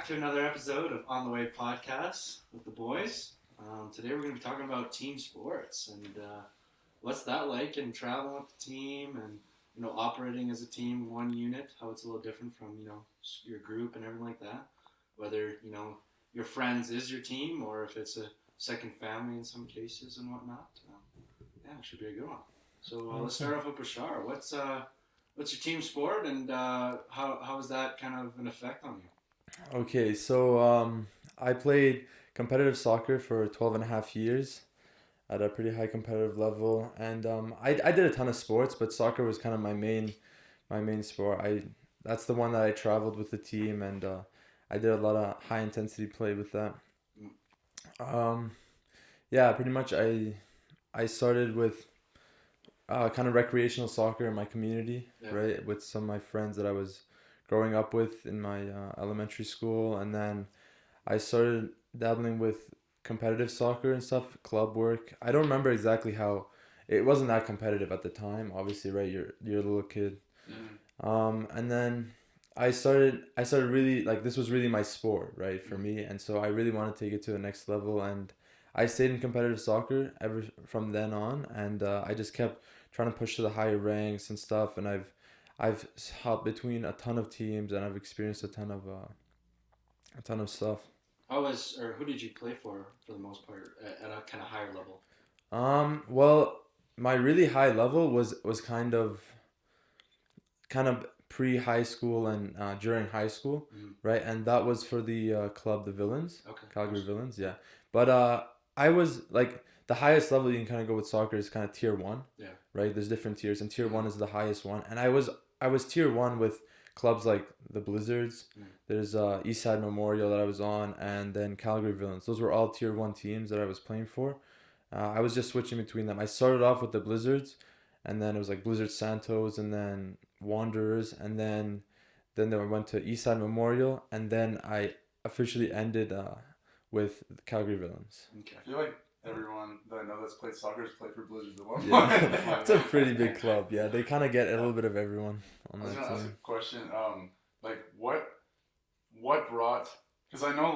back to another episode of On the Way podcast with the boys. Today we're going to be talking about team sports and what's that like in traveling with the team and operating as a team, one unit. How it's a little different from your group and everything like that. Whether your friends is your team or if it's a second family in some cases and whatnot. Yeah, it should be a good one. So let's start off with Bashar. What's your team sport and how is that kind of an effect on you? Okay, so I played competitive soccer for 12 and a half years at a pretty high competitive level, and I did a ton of sports, but soccer was kind of my main sport. That's the one that I traveled with the team, and I did a lot of high intensity play with that. Um, yeah, pretty much I started with kind of recreational soccer in my community, Yeah. right, with some of my friends that I was growing up with in my elementary school, and then I started dabbling with competitive soccer and stuff, club work. I don't remember exactly how. It wasn't that competitive at the time, obviously, right? You're a little kid. And then I started really like this was really my sport, right, for me, and so I really want to take it to the next level, and I stayed in competitive soccer ever from then on, and I just kept trying to push to the higher ranks and stuff, and I've hopped between a ton of teams, and I've experienced a ton of stuff. Who did you play for the most part at a kind of higher level? Well, my really high level was kind of pre high school and during high school, Mm-hmm. right? And that was for the club, the Villains, Okay. Calgary Nice. Villains, yeah. But I was like the highest level you can kind of go with soccer is kind of tier one, Yeah. right? There's different tiers, and tier one is the highest one. And I was tier one with clubs like the Blizzards. Mm. There's Eastside Memorial that I was on, and then Calgary Villains. Those were all tier one teams that I was playing for. I was just switching between them. I started off with the Blizzards, and then it was like Blizzard Santos, and then Wanderers, and then I went to Eastside Memorial, and then I officially ended with the Calgary Villains. Okay. I feel like everyone that I know that's played soccer has played for Blizzards at one point. Yeah, it's a pretty big club. Yeah, they kind of get a little bit of everyone on I was that gonna ask a team. question. Like what brought? Because I know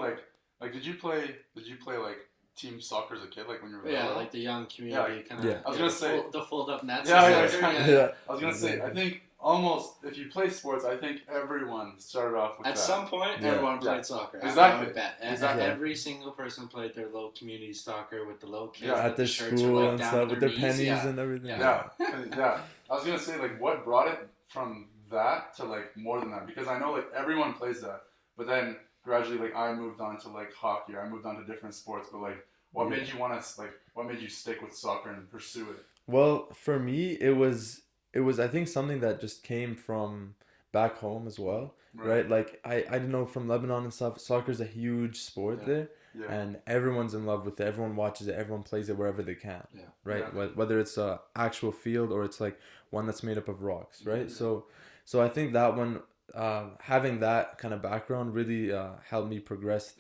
like did you play like team soccer as a kid, like when you were Yeah, little? like the young community Yeah, kind of. yeah. I was gonna say- the fold up nets. Yeah, and yeah, stuff. yeah. Yeah. I was gonna say I think almost if you play sports, I think everyone started off with At that. some point, Yeah. everyone played Yeah. soccer. Exactly. I would bet. Exactly. Every single person played their little community soccer with the little kids. Yeah. with At the their shirts are, school like, and down stuff to with their knees. pennies Yeah. and everything. Yeah. Yeah. I was gonna say like what brought it from that to like more than that, because I know like everyone plays that, but then gradually like I moved on to like hockey, or I moved on to different sports, but like what Yeah. made you want to like what made you stick with soccer and pursue it? Well, for me, it was I think something that just came from back home as well, right? Like I don't know, from Lebanon and stuff. Soccer's a huge sport Yeah. there, Yeah. and everyone's in love with it. Everyone watches it. Everyone plays it wherever they can, Yeah. right? Yeah. Whether it's a actual field or it's like one that's made up of rocks, right? Yeah. So I think that one, having that kind of background really helped me progress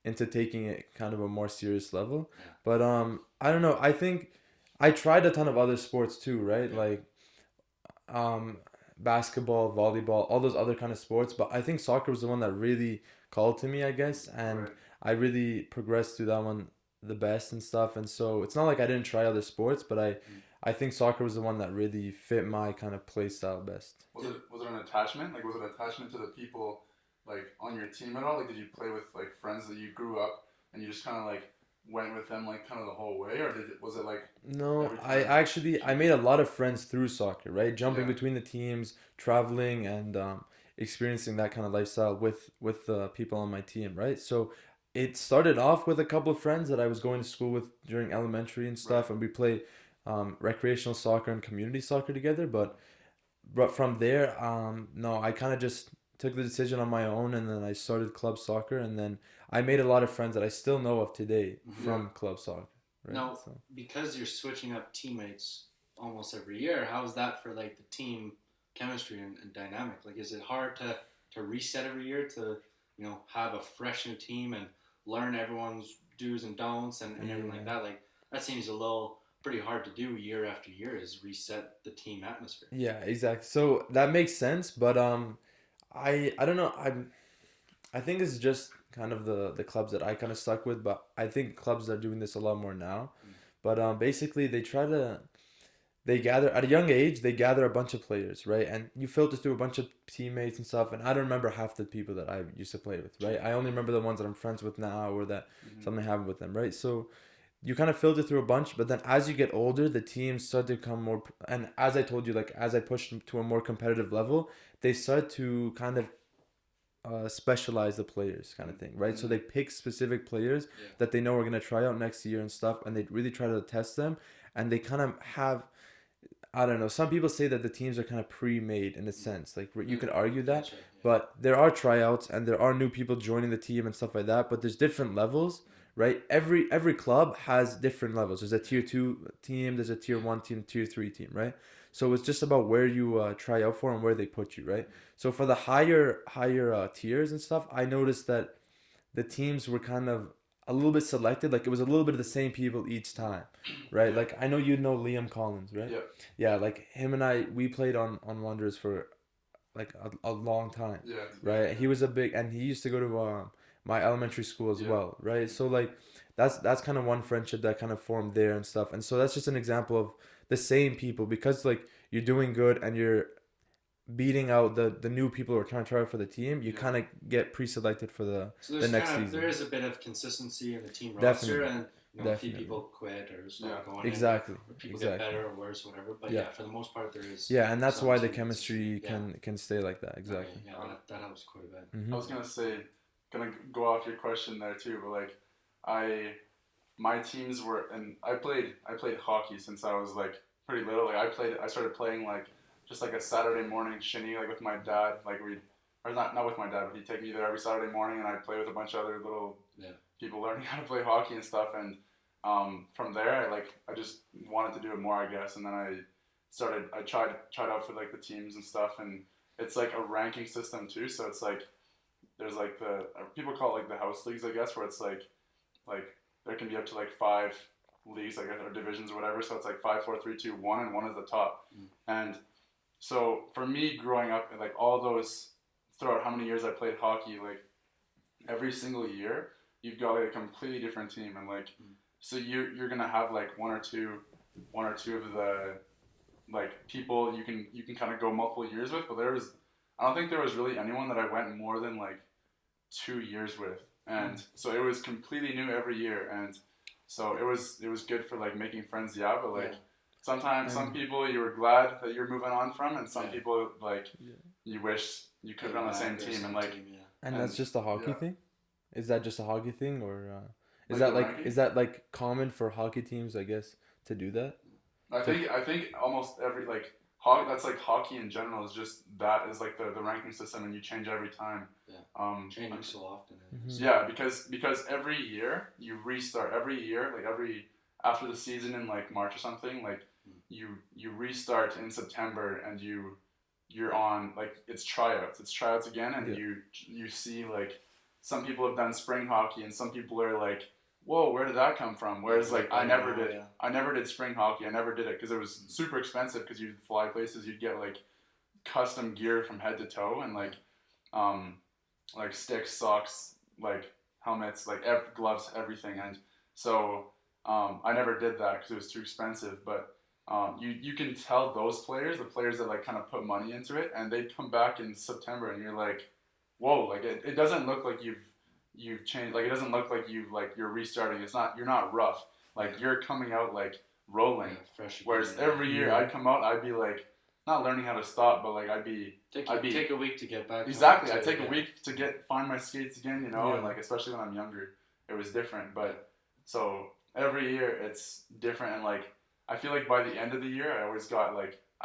into taking it kind of a more serious level. Yeah. But I don't know. I think I tried a ton of other sports too, right? Yeah. Like um basketball, volleyball, all those other kind of sports, but I think soccer was the one that really called to me, I guess, and Right. I really progressed through that one the best and stuff. And so it's not like I didn't try other sports, but I think soccer was the one that really fit my kind of play style best. Was it an attachment? Like was it an attachment to the people like on your team at all? Like did you play with like friends that you grew up and you just kind of like went with them like kind of the whole way, or was it like No, every I time? actually I made a lot of friends through soccer, right? Jumping Yeah. between the teams, traveling, and experiencing that kind of lifestyle with the people on my team, right? So it started off with a couple of friends that I was going to school with during elementary and stuff, and we played recreational soccer and community soccer together. But from there, no, I kind of just took the decision on my own, and then I started club soccer, and then I made a lot of friends that I still know of today Mhm. from club soccer, right? Now, So. because you're switching up teammates almost every year, how's that for like the team chemistry and dynamic? Like, is it hard to reset every year to have a fresh new team and learn everyone's do's and don'ts and everything like Yeah. that? Like, that seems a little pretty hard to do year after year is reset the team atmosphere. Yeah, exactly. So that makes sense, but I don't know. I think it's just kind of the clubs that I kind of stuck with, but I think clubs are doing this a lot more now. But basically they gather at a young age, they gather a bunch of players, right? And you filter through a bunch of teammates and stuff, and I don't remember half the people that I used to play with, right? I only remember the ones that I'm friends with now or that something happened with them, right? So you kind of filter through a bunch, but then as you get older, the teams start to become more, and as I told you, like as I pushed to a more competitive level, they start to kind of specialize the players kind of thing, right? So they pick specific players that they know are going to try out next year and stuff, and they really try to test them, and they kind of have, I don't know, some people say that the teams are kind of pre-made in a sense, like you could argue that, Gotcha, yeah. but there are tryouts and there are new people joining the team and stuff like that, but there's different levels, right? Every club has different levels. There's a tier 2 team, there's a tier 1 team, tier 3 team, right? So it's just about where you try out for and where they put you, right? So for the higher tiers and stuff, I noticed that the teams were kind of a little bit selected. Like it was a little bit of the same people each time, right? Yeah. Like I know you know Liam Collins, right? Yeah. Yeah, like him and I, we played on Wanderers for like a long time, Yeah. right? He was a big, and he used to go to my elementary school as Yeah. well, right? So like that's kind of one friendship that kind of formed there and stuff. And so that's just an example of the same people, because like you're doing good and you're beating out the new people who are trying to try out for the team, you Yeah. kind of get pre-selected for the So there's next kind of, season. there is a bit of consistency in the team Definitely. roster, and a few Definitely. people quit or stop Yeah. going. Exactly. Or people Exactly. get better or worse, whatever. But Yeah. for the most part, there is. Yeah, and that's some why the consistency. chemistry can stay like that. Exactly. Yeah, that helps quite a bit. I was gonna say, gonna go off your question there too, but like, my teams were, and I played hockey since I was like pretty little. Like I started playing like just like a Saturday morning shinny like with my dad. Like or not with my dad, but he'd take me there every Saturday morning, and I'd play with a bunch of other little people learning how to play hockey and stuff. And from there, I just wanted to do it more, I guess. And then I tried out for like the teams and stuff, and it's like a ranking system too. So it's like there's like the people call it like the house leagues, I guess, where it's like there can be up to like 5 leagues, like or divisions or whatever. So it's like 5, 4, 3, 2, 1, and 1 is the top. And so for me, growing up, like all those throughout how many years I played hockey, like every single year you've got like a completely different team, and like so you're gonna have like one or two of the like people you can kind of go multiple years with, but I don't think there was really anyone that I went more than like 2 years with, and so it was completely new every year, and so it was good for like making friends, but like sometimes some people you were glad that you're moving on from, and some people like you wish you could have been on the same team, and like and that's just a hockey thing. Is that just a hockey thing, or is Like that the like ranking? is that like common for hockey teams, I guess, to do that? I think almost every like hockey, that's like hockey in general is just that is like the ranking system, and you change every time. Changing so often. Yeah, because every year you restart. Every year, like after the season in like March or something, like you restart in September, and you're on like it's tryouts again, and you see like some people have done spring hockey, and some people are like, whoa, where did that come from? Whereas like I never did spring hockey. I never did it because it was super expensive, because you'd fly places, you'd get like custom gear from head to toe, and like sticks, socks, like helmets, like gloves, everything. And so I never did that because it was too expensive. But you can tell those players, the players that like kind of put money into it, and they come back in September, and you're like, whoa, like it doesn't look like you've changed. Like it doesn't look like you're restarting. You're not rough. Like you're coming out like rolling. Fresh. Whereas every year I'd come out, I'd be like not learning how to stop, but like I'd be take a week to get back. Exactly. I'd take a week to find my skates again, and like especially when I'm younger, it was different. But so every year it's different, and like I feel like by the end of the year I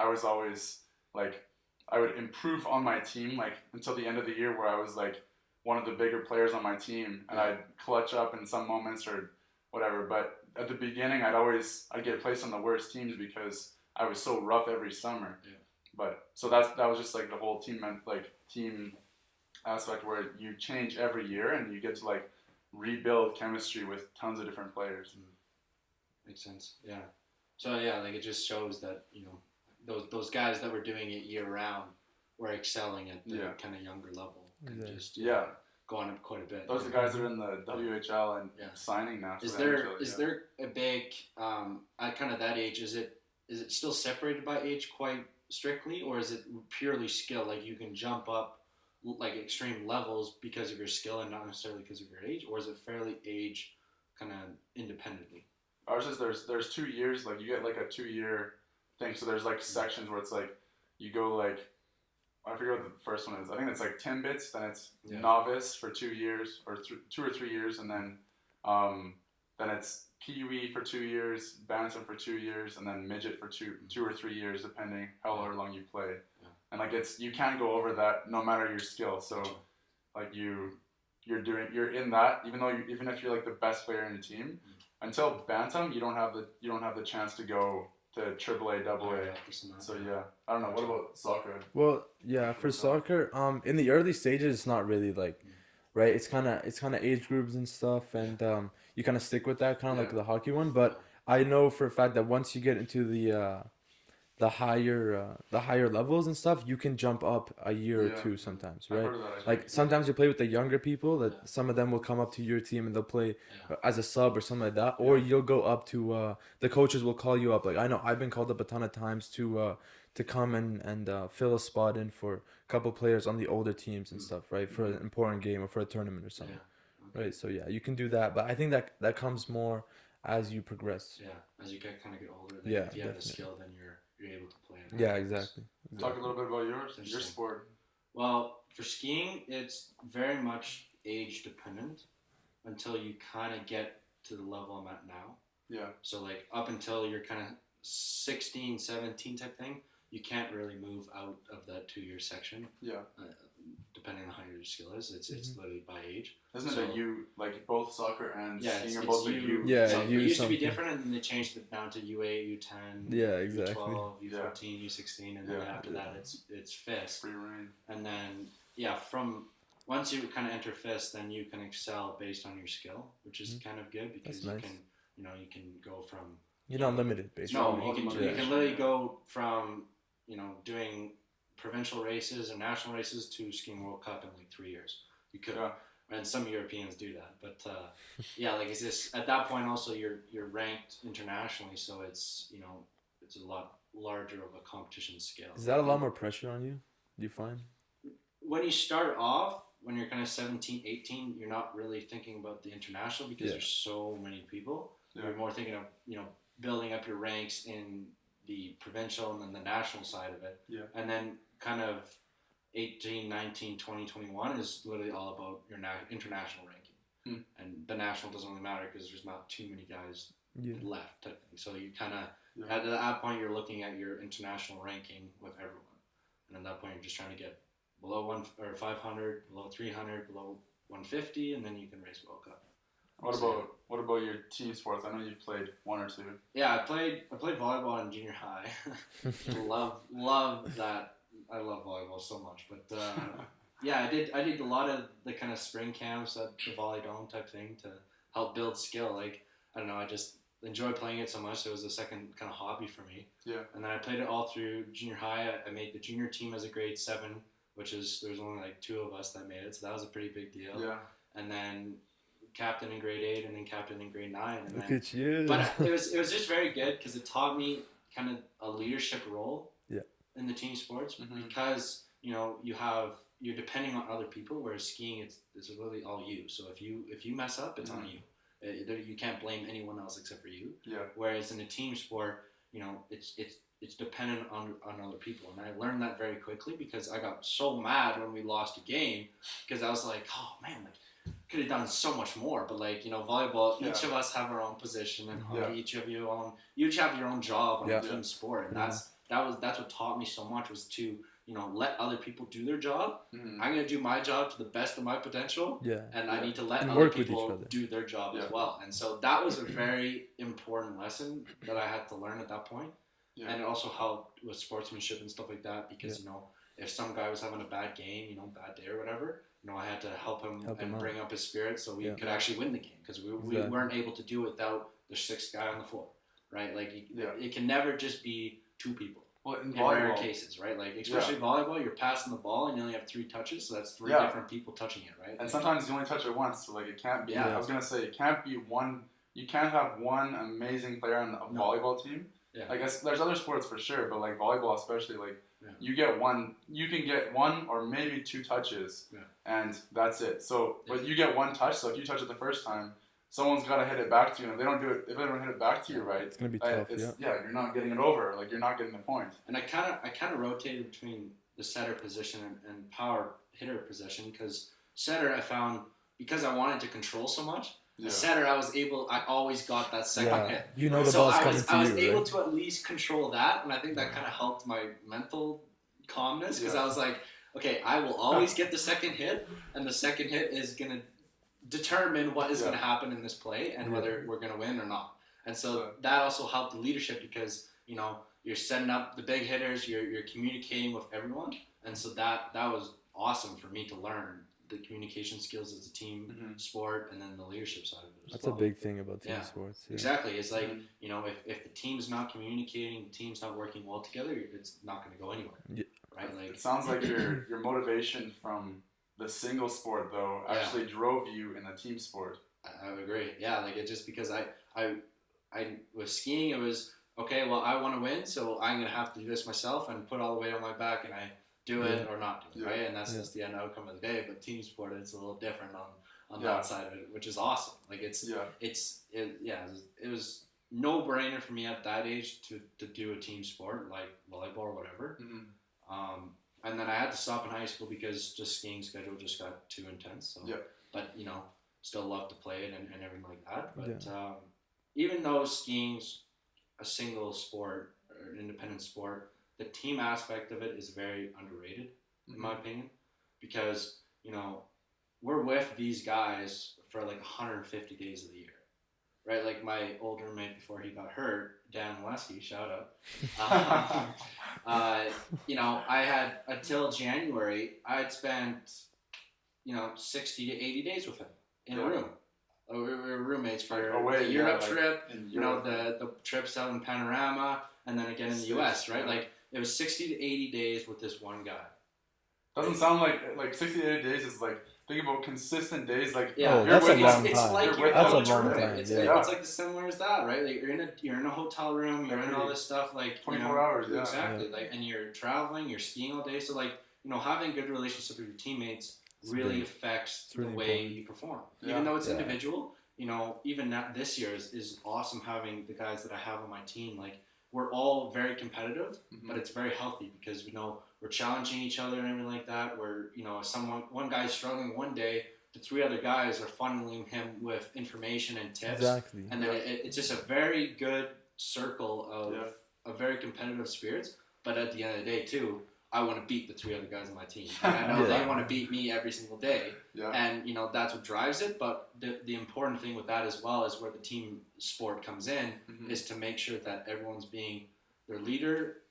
was always like I would improve on my team like until the end of the year, where I was like one of the bigger players on my team, and I'd clutch up in some moments or whatever. But at the beginning I'd get placed on the worst teams because I was so rough every summer. But so that was just like the whole team aspect, where you change every year and you get to like rebuild chemistry with tons of different players. Makes sense. Yeah. So like it just shows that those guys that were doing it year round were excelling at the kind of younger level. Exactly. Just gone up quite a bit. Those are the guys that are in the WHL and Yeah. signing now. Is for the there NHL, is there a big at kind of that age? Is it still separated by age quite strictly, or is it purely skill? Like you can jump up like extreme levels because of your skill and not necessarily because of your age, or is it fairly age kind of independently? Ours is there's 2 years, like you get like a 2 year thing. So there's like sections where it's like you go like I forget what the first one is. I think it's like Timbits, then it's Yeah. novice for 2 years or 2 or 3 years, and then it's Pee-wee for 2 years, bantam for 2 years, and then midget for two or 3 years, depending however long you play. Yeah. And like you can't go over that no matter your skill. So like you're in that even if you're like the best player in the team, until bantam you don't have the chance to go to AAA, AA. So yeah, I don't know. What about soccer? Well, yeah, for soccer, in the early stages, it's not really like, right? It's kind of age groups and stuff, and you kind of stick with that, kind of like Yeah. the hockey one. But I know for a fact that once you get into the higher levels and stuff, you can jump up a year or Yeah. two sometimes, I've right? heard of that, I think. Like sometimes you play with the younger people that Yeah. some of them will come up to your team and they'll play Yeah. as a sub or something like that, or Yeah. you'll go up to the coaches will call you up. Like I know I've been called up a ton of times to come and fill a spot in for a couple players on the older teams and stuff, right? For an important game or for a tournament or something, Yeah. right? So yeah, you can do that, but I think that comes more as you progress. Yeah, as you kind of get older, then Yeah, if you have the definitely. skill, then you're able to play. at Yeah, high levels. exactly. Talk a little bit about your Interesting. sport. Well, for skiing, it's very much age dependent until you kind of get to the level I'm at now. Yeah. So like up until you're kind of 16, 17 type thing, you can't really move out of that 2 year section. Yeah. Depending on how your skill is, it's literally by age. Isn't So- it that you like both soccer and Yeah, skiing it's are both U. like Yeah, so U it used to something. be different, and then they changed it down to U8, U10, Yeah, exactly. U12, U14, U16, and then Yeah. after that it's FIST. free reign. And then from once you kind of enter FIST, then you can excel based on your skill, which is kind of good because That's you nice. can you can go from You're not limited, basically. no, all you the can money. you can literally go from doing provincial races or national races to skiing World Cup in like 3 years. You could, Yeah. and some Europeans do that. But yeah, like it's just at that point also you're ranked internationally, so it's it's a lot larger of a competition scale. Is that a lot more pressure on you? Do you find? When you start off, when you're kind of 17, 18, you're not really thinking about the international because Yeah. there's so many people. Yeah. You're more thinking of building up your ranks in the provincial and then the national side of it. Yeah. And then kind of 18, 19, 20, 21 is literally all about your international ranking. Hmm. And the national doesn't really matter because there's not too many guys Yeah. left type thing. So you kind of, Yeah. at that point, you're looking at your international ranking with everyone. And at that point, you're just trying to get below 500, below 300, below 150, and then you can race World Cup. What about your team sports? I know you've played one or two. Yeah, I played volleyball in junior high. love that. I love volleyball so much. But yeah, I did a lot of the kind of spring camps at the Volley Dome type thing to help build skill. Like I don't know, I just enjoy playing it so much. It was a second kind of hobby for me. Yeah. And then I played it all through junior high. I made the junior team as a grade 7, which is there's only like 2 of us that made it, so that was a pretty big deal. Yeah. And then captain in grade 8, and then captain in grade 9. And Look then, at you. but it was just very good because it taught me kind of a leadership role. Yeah. In the team sports Mhm. because you're depending on other people, whereas skiing it's really all you. So if you mess up, it's on you. You can't blame anyone else except for you. Yeah. Whereas in a team sport, it's dependent on other people, and I learned that very quickly because I got so mad when we lost a game because I was like, oh man, like could have done so much more. But like volleyball, each Yeah. of us have our own position, and Yeah. each have your own job on Yeah. a team sport, and Mhm. that's what taught me so much was to let other people do their job. Mhm. I'm gonna do my job to the best of my potential, Yeah. and I need to let And other work with each people other. do their job Yeah. as well. And so that was a very important lesson that I had to learn at that point. Yeah. And it also helped with sportsmanship and stuff like that because if some guy was having a bad game, bad day or whatever, I had to help him Help him and out. bring up his spirit so we Yeah. could actually win the game because we Exactly. weren't able to do it without the 6th guy on the floor, right? Like Yeah. it can never just be 2 people. Well, in in rare volleyball, cases, right? Like especially volleyball, you're passing the ball and you only have 3 touches, so that's 3 Yeah. different people touching it, right? and sometimes you only touch it once, so like it can't be. Yeah. I was gonna say it can't be one. You can't have one amazing player on a No. volleyball team. Yeah. I guess there's other sports for sure, but like volleyball especially, like Yeah. you can get one or maybe 2 touches, Yeah. and that's it. So, Yeah. but you get 1 touch. So if you touch it the first time, someone's got to hit it back to you. And if they don't do it, if they don't hit it back to you right, It's gonna be tough. Yeah. you're not getting it over. Like you're not getting the point. And I kind of rotated between the setter position and power hitter position because setter I found because I wanted to control so much. Yeah. Setter I always got that second Yeah. hit. You know the So ball's I coming was to you, able right? to at least control that, and I think that kind of helped my mental calmness because Yeah. I was like, okay, I will always get the second hit, and the second hit is gonna determine what is Yeah. gonna happen in this play and Yeah. whether we're gonna win or not. And so Yeah. that also helped the leadership because you're setting up the big hitters, you're communicating with everyone, and so that was awesome for me to learn the communication skills as a team Mhm. sport, and then the leadership side of it as That's well. a big thing about team Yeah. sports. Yeah. Exactly. It's like, Mhm. if the team's not communicating, the team's not working well together, it's not going to go anywhere. Yeah. Right? Like, It sounds like your motivation from the single sport though Yeah. actually drove you in the team sport. I would agree. Yeah. Like, it just because I with skiing, it was, okay, well, I want to win, so I'm going to have to do this myself and put all the weight on my back, and I do it or not do it, Yeah. right? And that's Yeah. just the end outcome of the day. But team sport, it's a little different on Yeah. that side of it, which is awesome. Like, it was no brainer for me at that age to do a team sport like volleyball or whatever. Mhm. And then I had to stop in high school because just skiing schedule just got too intense. So, Yeah. but still love to play it and everything like that. But even though skiing's a single sport or an independent sport, the team aspect of it is very underrated in my opinion, because we're with these guys for like 150 days of the year, right? Like my old roommate before he got hurt, Dan Wesky, shout out. I had until January, I'd spent 60 to 80 days with him in a Yeah. room. We were roommates for Away, the Europe yeah, like trip, in you know, Europe. the trips out in Panorama, and then again in the States, US, right? yeah. Like it was 60 to 80 days with this one guy. Doesn't sound like 60 to 80 days is like think about consistent days like Yeah, Oh, that's a it's, long it's time. like You're you're with That's a going to long room. time, It's, yeah. it's like the similar as that, right? Like you're in a hotel room, you're in all this stuff, like 24 hours, yeah. exactly. Like, and you're traveling, you're skiing all day, so like having good relationship with your teammates It's really big. affects It's really the way you perform. Yeah. Even though it's Yeah. individual, even this year is awesome having the guys that I have on my team. Like we're all very competitive, Mhm. but it's very healthy because we're challenging each other and everything like that. Where if one guy's struggling one day, the 3 other guys are funneling him with information and tips, Exactly. and then it's just a very good circle of very competitive spirits. But at the end of the day, too, I want to beat the 3 other guys on my team. And I know Yeah. they want to beat me every single day, Yeah. and that's what drives it. But the important thing with that as well is where the team sport comes in Mhm. is to make sure that everyone's being their leader,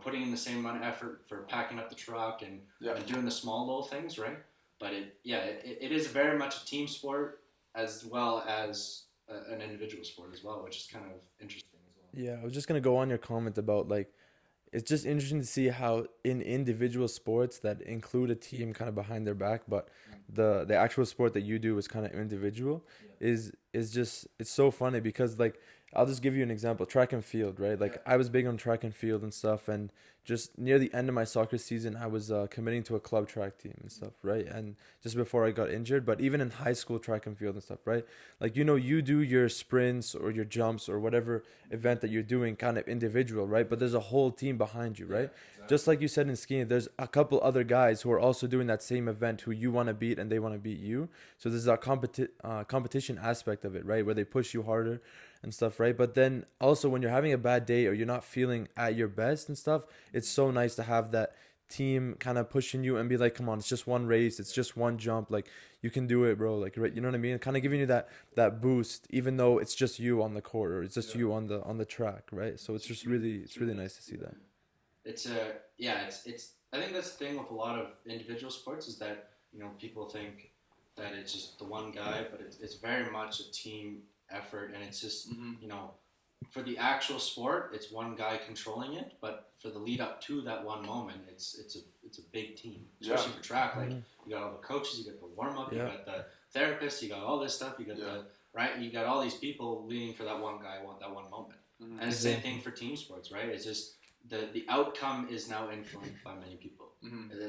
putting in the same amount of effort for packing up the truck and doing the small little things, right? But it is very much a team sport as well as an individual sport as well, which is kind of interesting as well. Yeah, I was just gonna go on your comment about like it's just interesting to see how in individual sports that include a team kind of behind their back, but the actual sport that you do is kind of individual is just it's so funny because like I'll just give you an example, track and field, right? Like I was big on track and field and stuff, and just near the end of my soccer season, I was committing to a club track team and stuff, right? And just before I got injured, but even in high school track and field and stuff, right? Like, you do your sprints or your jumps or whatever event that you're doing kind of individual, right? But there's a whole team behind you, right? Just like you said in skiing, there's a couple other guys who are also doing that same event who you want to beat and they want to beat you. So there's a competition aspect of it, right? Where they push you harder and stuff, right? But then also when you're having a bad day or you're not feeling at your best and stuff, it's so nice to have that team kind of pushing you and be like, come on, it's just one race, it's just one jump, like you can do it, bro, like, right, you know what I mean? Kind of giving you that boost, even though it's just you on the court or it's just you on the track, right? So it's really nice to see that. It's I think that's the thing with a lot of individual sports is that people think that it's just the one guy, but it's very much a team effort, and it's just for the actual sport, it's one guy controlling it, but for the lead up to that one moment, it's a big team, especially for track. Like you got all the coaches, you got the warm up, you got the therapists, you got all this stuff, you got you got all these people leading for that one guy, that one moment. And it's the same thing for team sports, right? It's just the outcome is now influenced by many people.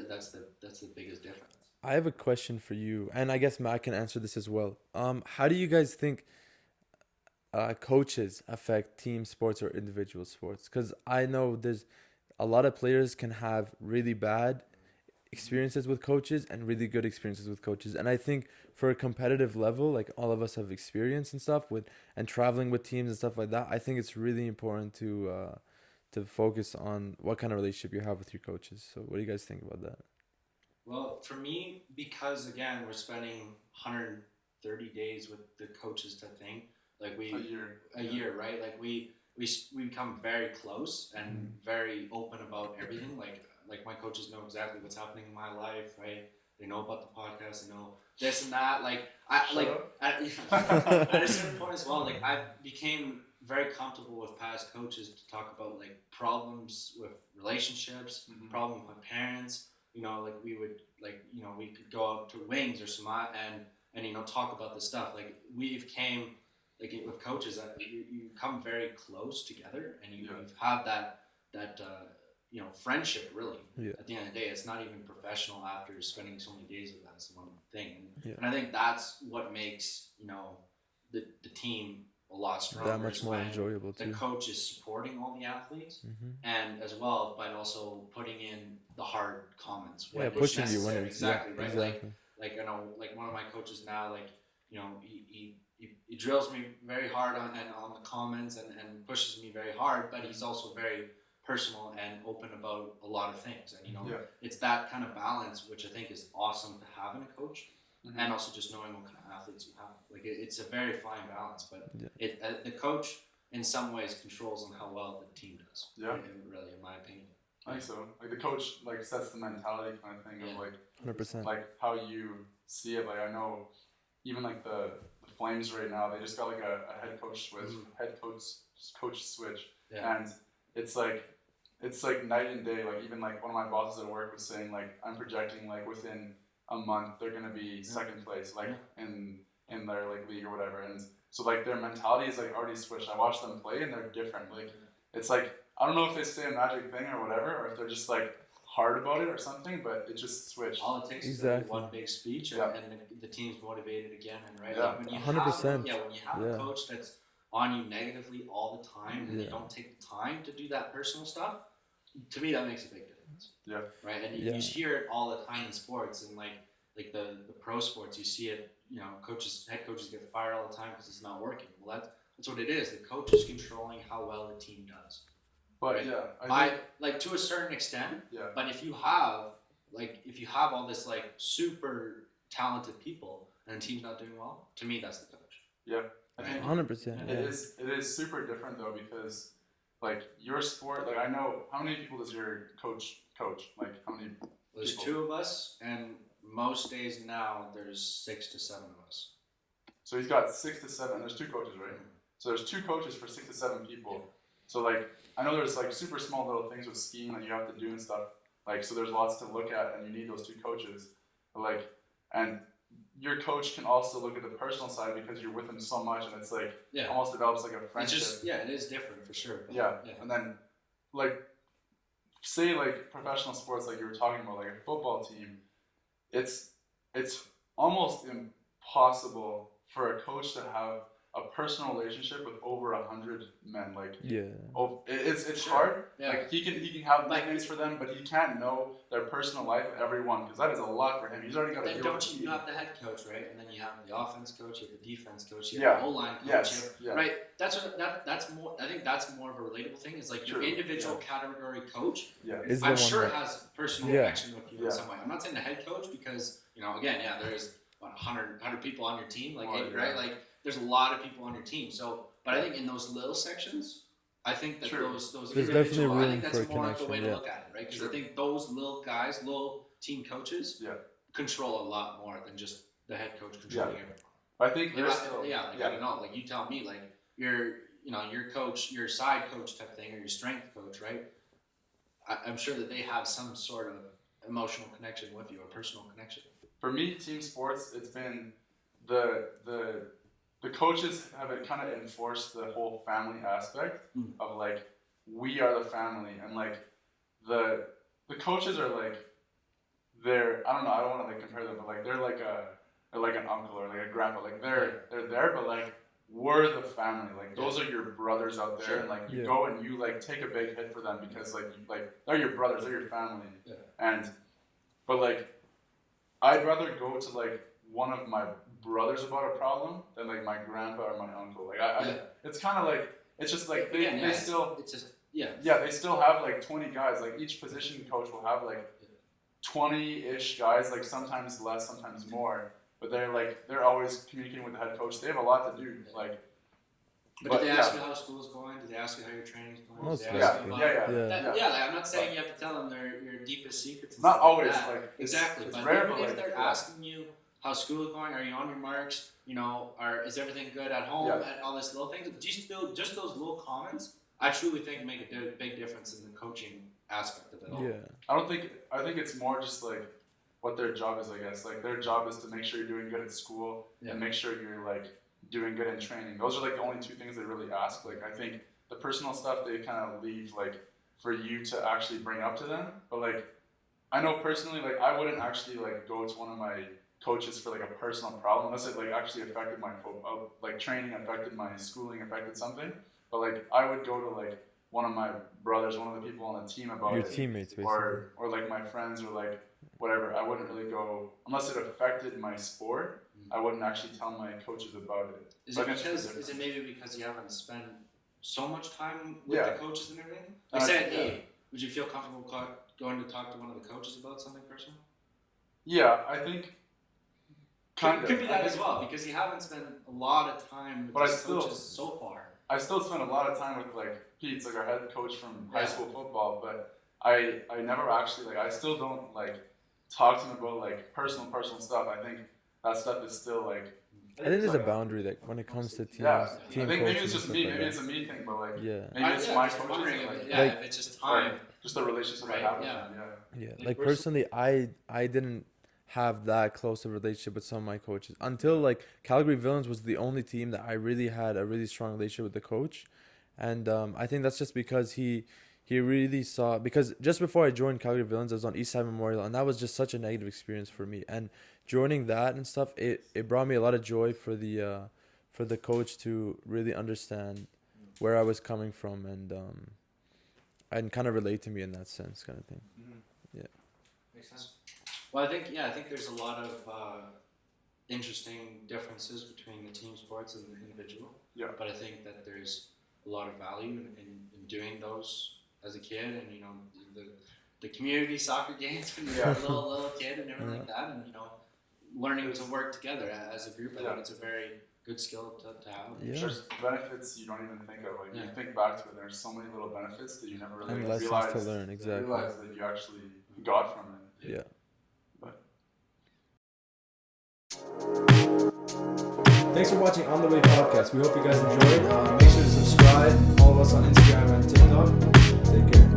That's the biggest difference. I have a question for you, and I guess Matt can answer this as well. How do you guys think coaches affect team sports or individual sports? Because I know there's a lot of players can have really bad experiences with coaches and really good experiences with coaches. And I think for a competitive level, like all of us have experience and stuff with and traveling with teams and stuff like that, I think it's really important to focus on what kind of relationship you have with your coaches. So what do you guys think about that? Well, for me, because again, we're spending 130 days with the coaches type thing. Like a year, right? Like we become very close and very open about everything. Like my coaches know exactly what's happening in my life, right? They know about the podcast, they know this and that. Like at a certain point as well, like I became very comfortable with past coaches to talk about like problems with relationships, problem with my parents. You know, like we would we could go out to Wings or some and talk about this stuff. Like we've came like with coaches, you come very close together, and you have that friendship. Really, at the end of the day, it's not even professional after spending so many days with them. It's one thing, and I think that's what makes the team a lot stronger. That much more enjoyable too. The coach is supporting all the athletes, and as well, but also putting in the hard comments. Pushing you when it's exactly right. Exactly. Like one of my coaches now, he drills me very hard on the comments and pushes me very hard, but he's also very personal and open about a lot of things. And it's that kind of balance which I think is awesome to have in a coach, and also just knowing what kind of athletes you have. Like it's a very fine balance, but the coach in some ways controls on how well the team does. Yeah, really, in my opinion. I think so. Like the coach sets the mentality kind of thing of 100%. Like how you see it. Like I know even like the Flames right now, they just got like a head coach switch, and it's like night and day. Like even like one of my bosses at work was saying like I'm projecting like within a month they're gonna be second place in their like league or whatever, and so like their mentality is like already switched. I watch them play and they're different. Like it's like I don't know if they say a magic thing or whatever, or if they're just like hard about it or something, but it just switched. All it takes is one big speech, and the team's motivated again. And right, like when you 100%. When you have a coach that's on you negatively all the time, and you don't take the time to do that personal stuff, to me that makes a big difference. Yeah. Right, and you hear it all the time in sports, and like the pro sports, you see it. Head coaches get fired all the time because it's not working. Well, that's what it is. The coach is controlling how well the team does. But right? I to a certain extent. Yeah. But if you have all this like super talented people and the team's not doing well, to me that's the coach. Yeah. I think 100%. It is super different though, because like your sport, like I know how many people does your coach? Like how many? There's people? 2 of us, and most days now there's 6 to 7 of us. So he's got 6 to 7. There's 2 coaches, right? So there's 2 coaches for 6 to 7 people. Yeah. So like I know there's like super small little things with skiing that you have to do and stuff. Like so there's lots to look at, and you need those 2 coaches. But and your coach can also look at the personal side because you're with him so much, and it's like almost develops like a friendship. It is different for sure. And then like say like professional sports, like you were talking about, like a football team, it's almost impossible for a coach to have a personal relationship with over 100 men. Like it's hard. Like he can have nicknames for them, but he can't know their personal life of everyone, because that is a lot for him. He's already got to deal with you have the head coach, right? And then you have the offense coach, you have the defense coach, you have the O-line coach. Right? That's more. I think that's more of a relatable thing. Is like your individual category coach. I'm sure has personal connection with you in some way. I'm not saying the head coach, because there's 100 people on your team, right? Like there's a lot of people on your team. So, but I think in those little sections, I think that those there's definitely room I think that's for more connection, the way to look at it, right? Because I think those little guys, little team coaches, control a lot more than just the head coach controlling everything. I think I don't know. Like you tell me, like your coach, your side coach type thing, or your strength coach, right? I'm sure that they have some sort of emotional connection with you, a personal connection. For me, team sports, it's been the coaches have kind of enforced the whole family aspect of like we are the family, and like the coaches are like they're I don't know, I don't want to like compare them, but like they're like an uncle or like a grandpa, like they're there, but like we're the family, like those are your brothers out there, and like you go and you like take a big hit for them because like they're your brothers, they're your family, but like I'd rather go to like one of my brothers about a problem than like my grandpa or my uncle. Like it's kind of like it's just like they still it's just they still have like 20 guys. Like each position coach will have like 20-ish guys, like sometimes less, sometimes more. But they're always communicating with the head coach. They have a lot to do. Like, but did they ask you how school's going? Did they ask you how your training's going? Most Like, I'm not saying you have to tell them your deepest secrets. And not stuff always. Like exactly. It's but rare, even but if they're asking you how school is going, are you on your marks? Is everything good at home? And all this little things. Do you still just those little comments? I truly think make a big difference in the coaching aspect of it all. Yeah. I think it's more just like what their job is, I guess. Like their job is to make sure you're doing good at school and make sure you're like doing good in training. Those are like the only two things they really ask. Like I think the personal stuff they kind of leave like for you to actually bring up to them. But like I know personally, like I wouldn't actually like go to one of my coaches for like a personal problem unless it like actually affected my like training, affected my schooling, affected something. But like I would go to like one of my brothers, one of the people on the team about your it, teammates, basically. or like my friends, or like whatever. I wouldn't really go unless it affected my sport. I wouldn't actually tell my coaches about it. Is it maybe because you haven't spent so much time with the coaches and everything? Like hey, would you feel comfortable going to talk to one of the coaches about something personal? Yeah, I think. Could be that as well, because you haven't spent a lot of time with these coaches so far. I still spent a lot of time with like Pete's, like our head coach from high school football, but I never actually like I still don't like talk to him about like personal stuff. I think that stuff is still like. I think there's a boundary that when it comes to teams. Team I think maybe it's just me. Like maybe it's a me thing, but like maybe it's my coaching. Like it's just time. Just the relationship I have with them. Yeah. Like personally, I didn't have that close a relationship with some of my coaches until like Calgary Villains was the only team that I really had a really strong relationship with the coach, and I think that's just because he really saw, because just before I joined Calgary Villains I was on Eastside Memorial, and that was just such a negative experience for me, and joining that and stuff, it brought me a lot of joy for the coach to really understand where I was coming from and kind of relate to me in that sense, kind of thing. Makes sense. Well, I think there's a lot of interesting differences between the team sports and the individual. Yeah. But I think that there's a lot of value in doing those as a kid, and the community soccer games when you're a little kid and everything like that, and learning to work together as a group. I think it's a very good skill to have. Yeah. There's benefits you don't even think of. Like you think back to it, there's so many little benefits that you never really and lessons realize to learn. Exactly. Realize that you actually got from it. Yeah. Thanks for watching On The Way Podcast. We hope you guys enjoyed. Make sure to subscribe, follow us on Instagram and TikTok. Take care.